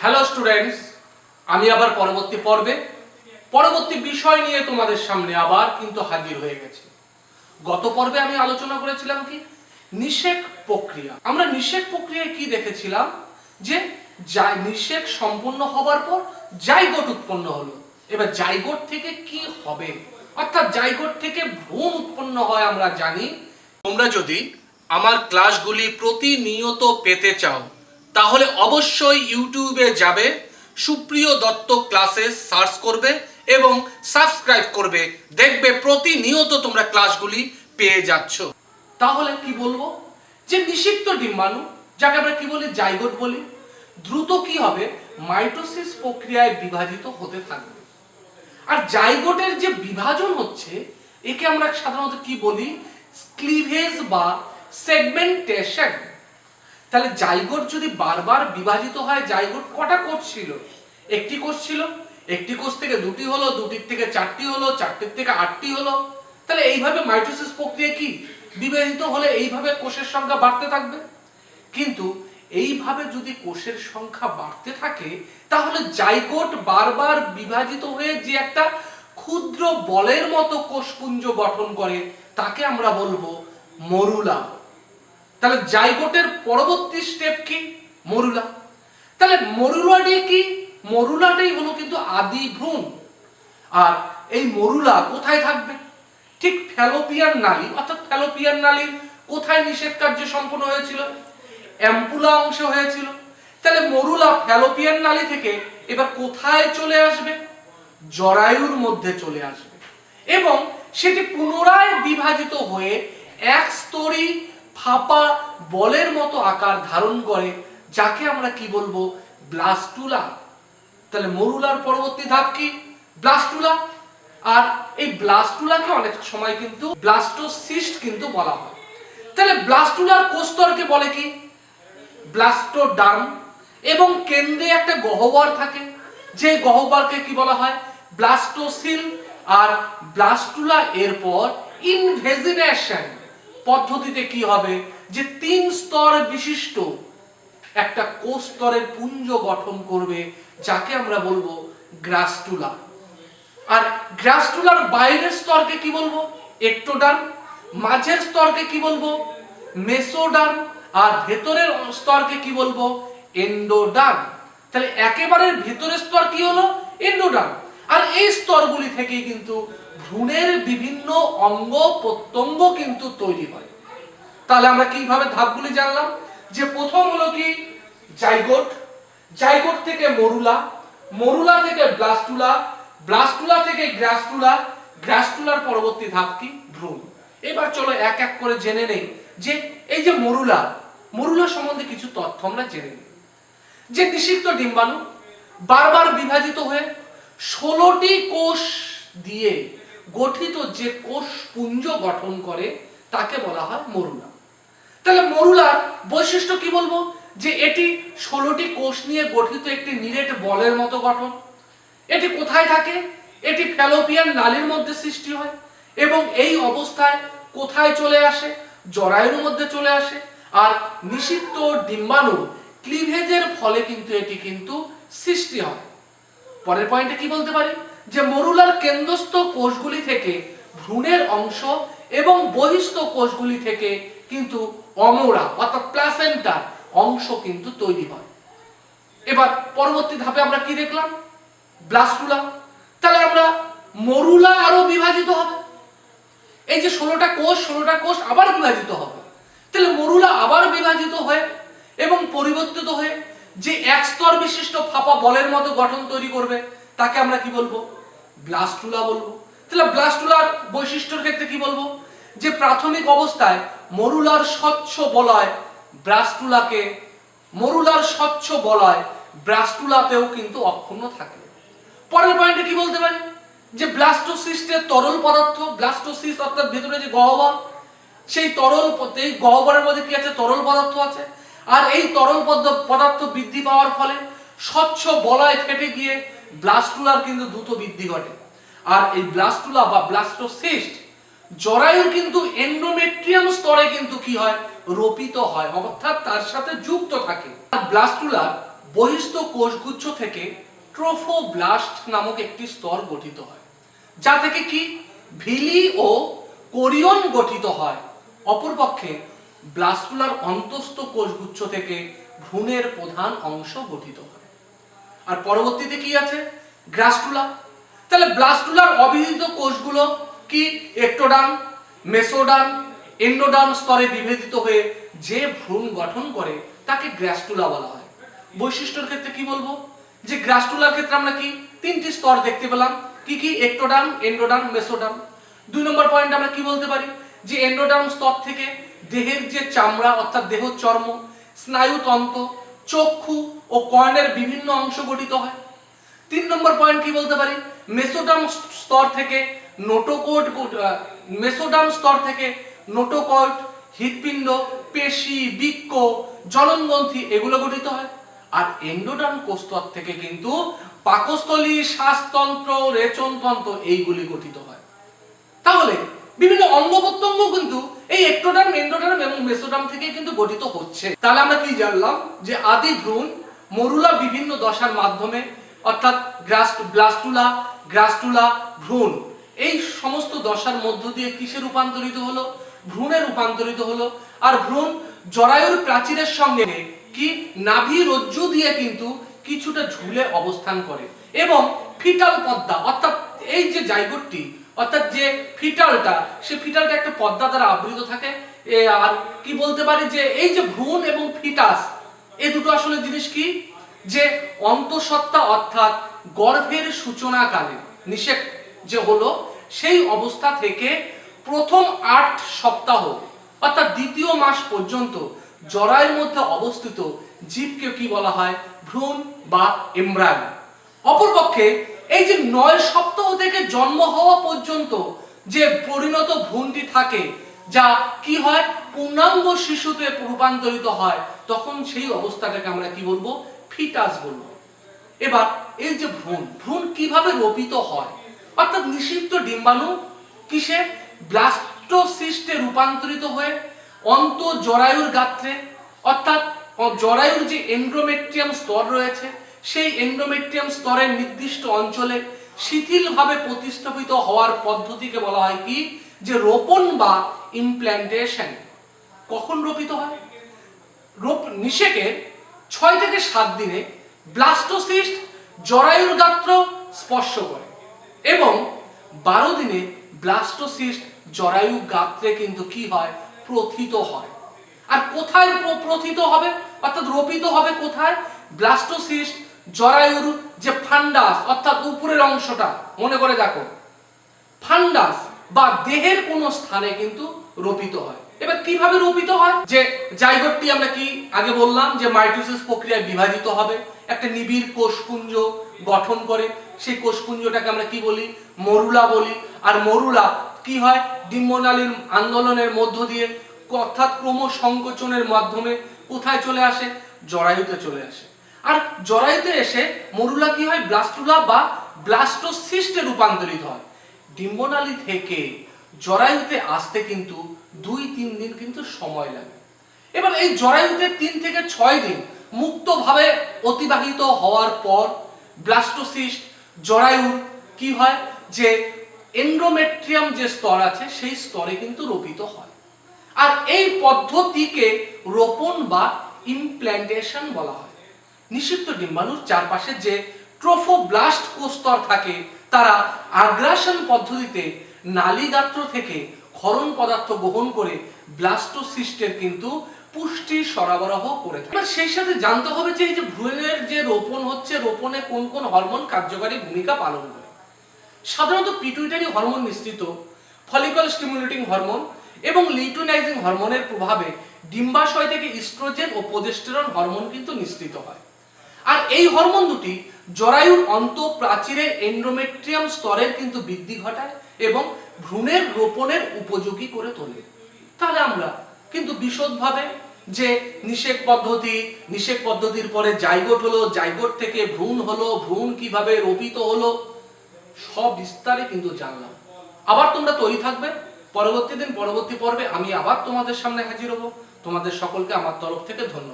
Hello students, আমি আবার পরবর্তী বিষয় নিয়ে তোমাদের সামনে আবার কিন্তু হাজির হয়ে গেছি। গত পর্বে আমি আলোচনা করেছিলাম কি নিষেক প্রক্রিয়া। আমরা নিষেক প্রক্রিয়ায় কি দেখেছিলাম যে নিষেক সম্পূর্ণ হবার পর জাইগোট উৎপন্ন হলো। এবার জাইগোট থেকে কি হবে, অর্থাৎ জাইগোট থেকে ভ্রূণ উৎপন্ন হয় আমরা জানি। তোমরা যদি আমার ক্লাসগুলি প্রতিনিয়ত পেতে চাও তাহলে অবশ্যই ইউটিউবে যাবে, সুপ্রিয় দত্ত ক্লাসেস সার্চ করবে এবং সাবস্ক্রাইব করবে। দেখবে প্রতিনিয়ত তোমরা ক্লাসগুলি পেয়ে যাচ্ছ। তাহলে কি বলবো যে নিষিক্ত ডিম্বাণু, যাকে আমরা কি বলি জাইগোট বলি, দ্রুত কি হবে মাইটোসিস প্রক্রিয়ায় বিভাজিত হতে থাকবে। আর জাইগোটের যে বিভাজন হচ্ছে একে আমরা সাধারণত কি বলি ক্লিভেজ বা সেগমেন্টেশন। তাহলে জাইগোট যদি বারবার বিভাজিত হয়, জাইগোট কটা কোষ ছিল? একটি কোষ ছিল, একটি কোষ থেকে দুটি হলো, দুটির থেকে চারটি হলো, চারটির থেকে আটটি হলো। তাহলে এইভাবে মাইটোসিস প্রক্রিয়া কি বিভাজিত হলে এইভাবে কোষের সংখ্যা বাড়তে থাকবে। কিন্তু এইভাবে যদি কোষের সংখ্যা বাড়তে থাকে তাহলে জাইগোট বারবার বিভাজিত হয়ে যে একটা ক্ষুদ্র বলের মতো কোষপুঞ্জ গঠন করে তাকে আমরা বলবো মরুলা। তাহলে জাইগোটের পরবর্তী স্টেপ কি মরুলা। তাহলে মরুলাটি কি? মরুলাটাই হলো কিন্তু আদি ভ্রূণ। আর এই মরুলা কোথায় থাকবে? ঠিক ফ্যালোপিয়ান নালী, অর্থাৎ ফ্যালোপিয়ান নালীর কোথায় নিষেক কার্য সম্পন্ন হয়েছিল? অ্যাম্পুলা অংশে হয়েছিল। তাহলে মরুলা ফ্যালোপিয়ান নালী থেকে এবার কোথায় চলে আসবে? জরায়ুর মধ্যে চলে আসবে এবং সেটি পুনরায় বিভাজিত হয়ে এক স্তরী ফাঁপা বলের মতো আকার ধারণ করে, যাকে আমরা কি বলবো ব্লাস্টুলা। তাহলে মরুলার পরবর্তী ধাপ কি ব্লাস্টুলা। আর এই ব্লাস্টুলাকে অনেক সময় কিন্তু ব্লাস্টোসিস্ট কিন্তু বলা হয়। তাহলে ব্লাস্টুলার কোষস্তরকে বলে কি ব্লাস্টোডার্ম এবং কেন্দ্রে একটা গহ্বর থাকে, যে গহ্বরকে কি বলা হয় ব্লাস্টোসিল। আর ব্লাস্টুলা এরপর ইনভেজিনেশন পদ্ধতিতে কি হবে যে 3 স্তর বিশিষ্ট একটা কোষ স্তরের পুঞ্জ গঠন করবে, যাকে আমরা বলবো গ্রাস্টুলা। আর গ্রাস্টুলার বাইরের স্তরকে কি বলবো একটোডার্ম, মাঝের স্তরকে কি বলবো মেসোডার্ম, আর ভেতরের স্তরকে কি বলবো এন্ডোডার্ম। তাহলে একেবারে ভেতরের স্তর কি হলো এন্ডোডার্ম। আর এই স্তরগুলি থেকে কিন্তু ভ্রূণের বিভিন্ন অঙ্গ প্রত্যঙ্গ কিন্তু তৈরি হয়। তাহলে আমরা কিভাবে ধাপগুলি জানলাম যে প্রথম হলো কি জাইগোট, জাইগোট থেকে মরুলা, মরুলা থেকে ব্লাস্টুলা, ব্লাস্টুলা থেকে গ্রাস্টুলা, গ্রাস্টুলার পরবর্তী ধাপ কি ভ্রূণ। এবার চলো এক এক করে জেনে নেই যে এই যে মরুলা, মরুলা সম্বন্ধে কিছু তথ্য আমরা জেনে নিই। যে নিষিক্ত ডিম্বাণু বারবার বিভাজিত হয়ে 16টি কোষ দিয়ে গঠিত যে কোষ পুঞ্জ গঠন করে তাকে বলা হয় মরুলা। তাহলে মরুলার বৈশিষ্ট্য কি বলবো যে এটি 16টি কোষ নিয়ে গঠিত একটি নিরেট বলের মতো গঠন। এটি কোথায় থাকে? এটি ফ্যালোপিয়ান নালীর মধ্যে সৃষ্টি হয় এবং এই অবস্থায় কোথায় চলে আসে? জরায়ুর মধ্যে চলে আসে। আর নিষিক্ত ডিম্বাণু ক্লিভেজের ফলে কিন্তু এটি কিন্তু সৃষ্টি হয়। পরের পয়েন্টে কি বলতে পারি যে মরুলার কেন্দ্রস্থ কোষগুলি থেকে ভ্রূণের অংশ এবং বহিস্থ কোষগুলি থেকে কিন্তু অমরা অর্থাৎ প্লাসেন্টার অংশ কিন্তু তৈরি হয়। এবার পরবর্তী ধাপে আমরা কি দেখলাম ব্লাস্টুলা। তাহলে আমরা মরুলা আরো বিভাজিত হবে, এই যে 16টা কোষ আবার বিভাজিত হবে। তাহলে মরুলা আবার বিভাজিত হয়ে এবং পরিবর্তিত হয়ে যে এক স্তর বিশিষ্ট ফাঁপা বলের মতো গঠন তৈরি করবে তাকে আমরা কি বলবো ব্লাস্টুলা বলবো। তাহলে ব্লাস্টুলার বৈশিষ্ট্যের ক্ষেত্রে কি বলবো যে প্রাথমিক অবস্থায় মরুলার স্বচ্ছ বলয় ব্লাস্টুলাকে, মরুলার স্বচ্ছ বলয় ব্লাস্টুলাতেও কিন্তু অক্ষুণ্ণ থাকে। পরের পয়েন্টে কি বলতে পারি যে ব্লাস্টোসিস্টের তরল পদার্থ, ব্লাস্টোসিস্ট অর্থাৎ ভেতরে যে গহ্বর, সেই তরল এই গহ্বরের মধ্যে কি আছে তরল পদার্থ আছে। আর এই তরল পদার্থ বৃদ্ধি পাওয়ার ফলে স্বচ্ছ বলয় ফেটে গিয়ে ব্লাস্টুলার কিন্তু দ্রুত বৃদ্ধি ঘটে। আর এই ব্লাস্টুলা বা ব্লাস্টোসিস্ট জরায়ুর কিন্তু এন্ডোমেট্রিয়াম স্তরে কিন্তু কি হয় রোপিত হয়, অর্থাৎ তার সাথে যুক্ত থাকে। আর ব্লাস্টুলার বহিস্থ কোষগুচ্ছ থেকে ট্রোফোব্লাস্ট নামক একটি স্তর গঠিত হয়, যা থেকে কি ভিলি ও কোরিয়ন গঠিত হয়। অপরপক্ষে ব্লাস্টুলার অন্তঃস্থ কোষগুচ্ছ থেকে ভ্রূণের প্রধান অংশ গঠিত হয়। আর পরবর্তীতে কি আছে? গ্রাস্টুলা। তাহলে ব্লাস্টুলার অবিভাজিত কোষগুলো কি একটোডার্ম, মেসোডার্ম, এন্ডোডার্ম স্তরে বিভেদিত হয়ে যে ভ্রূণ গঠন করে তাকে গ্রাস্টুলা বলা হয়। বৈশিষ্ট্যের ক্ষেত্রে কি বলবো? যে গ্রাস্টুলার ক্ষেত্রে আমরা কি তিনটি স্তর দেখতে পেলাম, কি কি? Ectoderm, endoderm, mesoderm. 2 নম্বর পয়েন্ট আমরা কি বলতে পারি? যে এন্ডোডার্ম স্তর থেকে দেহের যে চামড়া অর্থাৎ দেহ চর্ম, স্নায়ুতন্ত্র, চক্ষু ও কর্ণের বিভিন্ন অংশ গঠিত হয়। 3 নম্বর পয়েন্ট কি বলতে পারি? মেসোডার্ম স্তর থেকে নোটোকর্ড, হৃৎপিণ্ড, পেশি, বৃক্ক, জলনগ্রন্থি এগুলো গঠিত হয়। আর এন্ডোডার্ম কোষস্তর থেকে কিন্তু পাকস্থলী, শ্বাসতন্ত্র, রেচনতন্ত্র এইগুলি গঠিত হয়। তাহলে বিভিন্ন অঙ্গ প্রত্যঙ্গ কিন্তু এই একটোডার্ম, এন্ডোডার্ম এবং মেসোডার্ম থেকে কিন্তু গঠিত হচ্ছে। তাহলে আমরা কি জানলাম? যে আদি ভ্রূণ মরুলা বিভিন্ন দশার মাধ্যমে অর্থাৎ ব্লাস্টুলা, গ্রাস্টুলা, ভ্রূণ এই সমস্ত দশার মধ্য দিয়ে কিসে রূপান্তরিত হলো? ভ্রূণে রূপান্তরিত হলো। আর ভ্রূণ জরায়ুর প্রাচীরের সঙ্গে কি নাভি রজ্জু দিয়ে কিন্তু কিছুটা ঝুলে অবস্থান করে এবং ফিটাল পর্দা অর্থাৎ এই যে জাইগোটটি অর্থাৎ যে ফিটালটা, সে ফিটালটা একটা পর্দা দ্বারা আবৃত থাকে। আর কি বলতে পারি? যে এই যে ভ্রূণ এবং ফিটাস এই দুটো আসলে জিনিস কি? যে অন্তঃসত্ত্বা অর্থাৎ গর্ভের সূচনাকালে নিষেক যে হলো সেই অবস্থা থেকে প্রথম 8 সপ্তাহ অর্থাৎ দ্বিতীয় মাস পর্যন্ত জরায়ুর মধ্যে অবস্থিত জীবকে কি বলা হয়? ভ্রূণ বা এমব্রায়ো। অপরপক্ষে এই যে 9 সপ্তাহ থেকে জন্ম হওয়া পর্যন্ত যে পরিণত ভ্রূণটি থাকে, যা কি হয়? পূর্ণাঙ্গ শিশুতে রূপান্তরিত হয়, তখন সেই অবস্থাটাকে আমরা কি বলবো? ফিটাস বলবো। এবার এই যে ভ্রূণ কিভাবে রোপিত হয়? অর্থাৎ নিষিক্ত ডিম্বাণু কিসে? ব্লাস্টোসিস্টে রূপান্তরিত হয়ে জরায়ুর গাত্রে অর্থাৎ জরায়ুর যে এন্ডোমেট্রিয়াম স্তর রয়েছে সেই এন্ডোমেট্রিয়াম স্তরের নির্দিষ্ট অঞ্চলে শিথিলভাবে প্রতিস্থাপিত হওয়ার পদ্ধতিকে বলা হয় কি? যে রোপণ বা ইমপ্ল্যান্টেশন। কখন রোপিত হয়? নিষেকের 6 থেকে 7 দিনে ব্লাস্টোসিস্ট জরায়ুর গাত্র স্পর্শ করে এবং 12 দিনে ব্লাস্টোসিস্ট জরায়ু গাত্রে কিন্তু কি হয়? প্রথিত হয়। আর কোথায় প্রথিত হবে অর্থাৎ রোপিত হবে কোথায়? ব্লাস্টোসিস্ট জরায়ুর যে ফান্ডাস অর্থাৎ উপরের অংশটা মনে করে দেখো, ফান্ডাস বা দেহের কোন স্থানে কিন্তু রোপিত হয়। এবার কিভাবে রোপিত হয়? যে জাইগোটটি আমরা কি আগে বললাম যে মাইটোসিস প্রক্রিয়ায় বিভাজিত হবে, একটা নিবিড় কোষপুঞ্জ গঠন করে। সেই কোষপুঞ্জটাকে আমরা কি বলি? মরুলা বলি। আর মরুলা কি হয়? ডিম্বনালীর আন্দোলনের মধ্য দিয়ে অর্থাৎ ক্রমসংকোচনের মাধ্যমে কোথায় চলে আসে? জরায়ুতে চলে আসে। আর জরায়ুতে এসে মরুলা কি হয়? ব্লাস্টুলা বা ব্লাস্টোসিস্টে রূপান্তরিত হয়। ডিম্বনালী থেকে জরায়ুতে আসতে কিন্তু 2-3 দিন কিন্তু সময় লাগে। এবার এই জরায়ুতে 3 থেকে 6 দিন মুক্তভাবে অতিবাহিত হওয়ার পর ব্লাস্টোসিস্ট জরায়ুর কি হয়? যে এন্ডোমেট্রিয়াম যে স্তর আছে সেই স্তরে কিন্তু রোপিত হয়। আর এই পদ্ধতিকে রোপণ বা ইমপ্ল্যান্টেশন বলা হয়। নিষিক্ত ডিম্বাণুর চারপাশে যে ট্রোফোব্লাস্ট কোষস্তর থাকে তারা আগ্রাসন পদ্ধতিতে নালীগাত্র থেকে ক্ষরণ পদার্থ গ্রহণ করে ব্লাস্টোসিস্টের কিন্তু পুষ্টি সরবরাহ করে থাকে। এবার সেই সাথে জানতে হবে যে এই যে ভ্রূণের যে রোপণ হচ্ছে, রোপণে কোন কোন হরমোন কার্যকারী ভূমিকা পালন করে। সাধারণত পিটুইটারি হরমোন নিঃসৃত, ফলিকল স্টিমুলেটিং হরমোন এবং লিউটিনাইজিং হরমোনের প্রভাবে ডিম্বাশয় থেকে ইস্ট্রোজেন ও প্রোজেস্টেরন হরমোন কিন্তু নিঃসৃত হয়। আর এই হরমোন দুটি জরায়ুর অন্তঃপ্রাচীরের এন্ডোমেট্রিয়াম স্তরের কিন্তু বৃদ্ধি ঘটায় এবং ভ্রূণের রোপণের উপযোগী করে তোলে। তাহলে আমরা কিন্তু বিশদভাবে যে নিষেক পদ্ধতির পরে জাইগোট হলো, জাইগোট থেকে ভ্রূণ হলো, ভ্রূণ কিভাবে রোপিত হলো, সব বিস্তারে কিন্তু জানলাম। আবার তোমরা তৈরি থাকবে, পরবর্তী পর্বে আমি আবার তোমাদের সামনে হাজির হব। তোমাদের সকলকে আমার তরফ থেকে ধন্যবাদ।